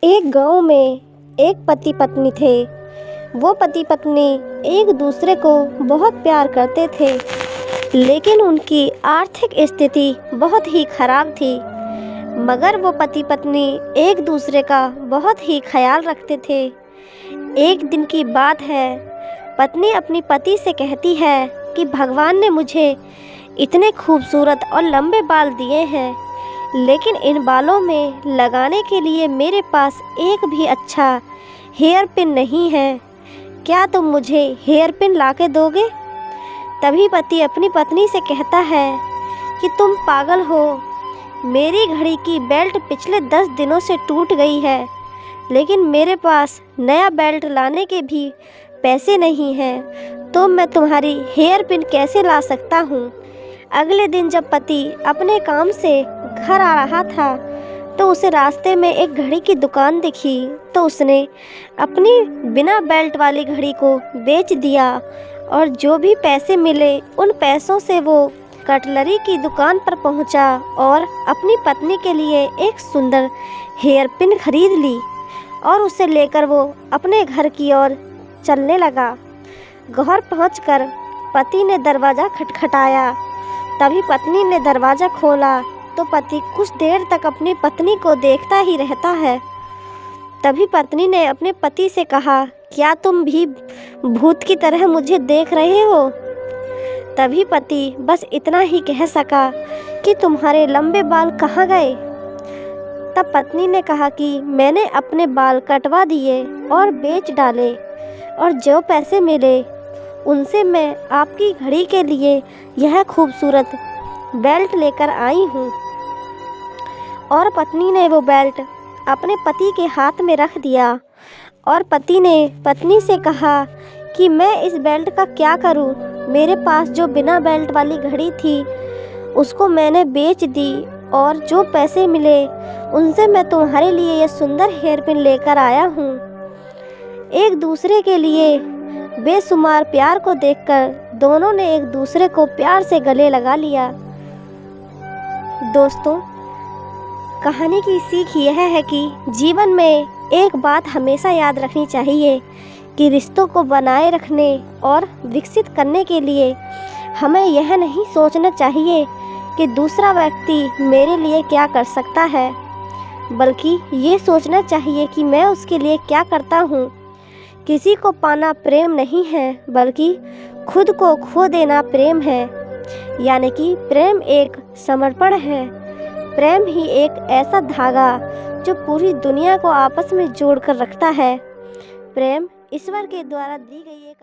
एक गांव में एक पति पत्नी थे। वो पति पत्नी एक दूसरे को बहुत प्यार करते थे, लेकिन उनकी आर्थिक स्थिति बहुत ही खराब थी। मगर वो पति पत्नी एक दूसरे का बहुत ही ख्याल रखते थे। एक दिन की बात है, पत्नी अपनी पति से कहती है कि भगवान ने मुझे इतने खूबसूरत और लंबे बाल दिए हैं, लेकिन इन बालों में लगाने के लिए मेरे पास एक भी अच्छा हेयर पिन नहीं है। क्या तुम मुझे हेयर पिन ला के दोगे? तभी पति अपनी पत्नी से कहता है कि तुम पागल हो, मेरी घड़ी की बेल्ट पिछले 10 दिनों से टूट गई है, लेकिन मेरे पास नया बेल्ट लाने के भी पैसे नहीं हैं, तो मैं तुम्हारी हेयर पिन कैसे ला सकता हूँ। अगले दिन जब पति अपने काम से घर आ रहा था तो उसे रास्ते में एक घड़ी की दुकान दिखी, तो उसने अपनी बिना बेल्ट वाली घड़ी को बेच दिया और जो भी पैसे मिले उन पैसों से वो कटलरी की दुकान पर पहुंचा और अपनी पत्नी के लिए एक सुंदर हेयर पिन खरीद ली और उसे लेकर वो अपने घर की ओर चलने लगा। घर पहुंचकर पति ने दरवाज़ा खटखटाया। तभी पत्नी ने दरवाज़ा खोला तो पति कुछ देर तक अपनी पत्नी को देखता ही रहता है। तभी पत्नी ने अपने पति से कहा, क्या तुम भी भूत की तरह मुझे देख रहे हो? तभी पति बस इतना ही कह सका कि तुम्हारे लंबे बाल कहाँ गए? तब पत्नी ने कहा कि मैंने अपने बाल कटवा दिए और बेच डाले, और जो पैसे मिले उनसे मैं आपकी घड़ी के लिए यह खूबसूरत बेल्ट लेकर आई हूँ। और पत्नी ने वो बेल्ट अपने पति के हाथ में रख दिया और पति ने पत्नी से कहा कि मैं इस बेल्ट का क्या करूँ? मेरे पास जो बिना बेल्ट वाली घड़ी थी उसको मैंने बेच दी, और जो पैसे मिले उनसे मैं तुम्हारे लिए यह सुंदर हेयर पिन लेकर आया हूँ। एक दूसरे के लिए बेशुमार प्यार को देखकर दोनों ने एक दूसरे को प्यार से गले लगा लिया। दोस्तों, कहानी की सीख यह है कि जीवन में एक बात हमेशा याद रखनी चाहिए कि रिश्तों को बनाए रखने और विकसित करने के लिए हमें यह नहीं सोचना चाहिए कि दूसरा व्यक्ति मेरे लिए क्या कर सकता है, बल्कि ये सोचना चाहिए कि मैं उसके लिए क्या करता हूँ। किसी को पाना प्रेम नहीं है, बल्कि खुद को खो देना प्रेम है। यानी कि प्रेम एक समर्पण है। प्रेम ही एक ऐसा धागा जो पूरी दुनिया को आपस में जोड़कर रखता है। प्रेम ईश्वर के द्वारा दी गई एक